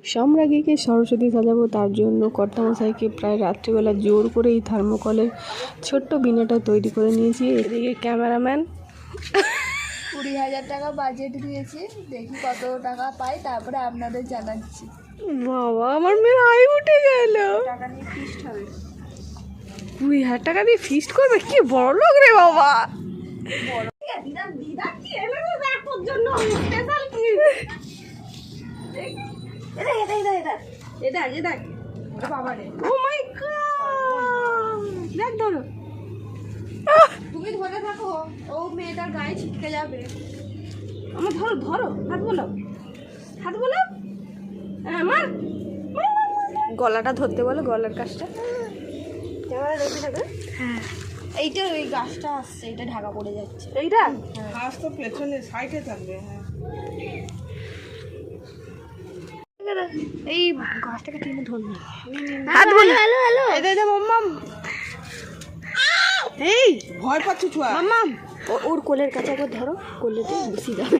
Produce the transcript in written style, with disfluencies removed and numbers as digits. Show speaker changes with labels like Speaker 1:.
Speaker 1: সম্রাজ্ঞীকে সরস্বতী সাজাবো, তার জন্য কর্তামশাইকে প্রায় রাত্রিবেলা জোর করে এই থার্মোকলের ছোট্ট বিনাটা তৈরি করে নিয়েছি। এদিকে ক্যামেরাম্যান
Speaker 2: 20,000 টাকা বাজেট দিয়েছি, দেখি কত টাকা পাই তারপরে আপনাদের জানাচ্ছি।
Speaker 1: বাবা আমার মেয়ের আয় উঠে গেল।
Speaker 2: টাকা নিয়ে ফিস্ট হবে।
Speaker 1: 20,000 টাকা দিয়ে ফিস্ট করবে? কি বড় লোক রে বাবা।
Speaker 2: তুমি ধরে থাকো, ও মেয়েটার গায়ে ছিটকে যাবে।
Speaker 1: আমার ধরো ধরো, হাত বলো, হাত বলো। আমার গলাটা ধরতে বলো, গলার কাজটা।
Speaker 2: হ্যাঁ, এইটা ওই গাছটা আসছে, এটা ঢাকা পড়ে যাচ্ছে।
Speaker 1: এইটা
Speaker 3: ঘাস তো পেছনে সাইডে থাকবে। হ্যাঁ,
Speaker 2: এই গাছটাকে টেনে ধরবে।
Speaker 1: হাত বলো। হ্যালো হ্যালো, এটা মাম্মাম। এই
Speaker 3: ভয় পাচ্ছি ছুয়া।
Speaker 1: মাম্মাম, ওর কোলের কাছে একবার ধরো, কোলেতে বসি যাবে।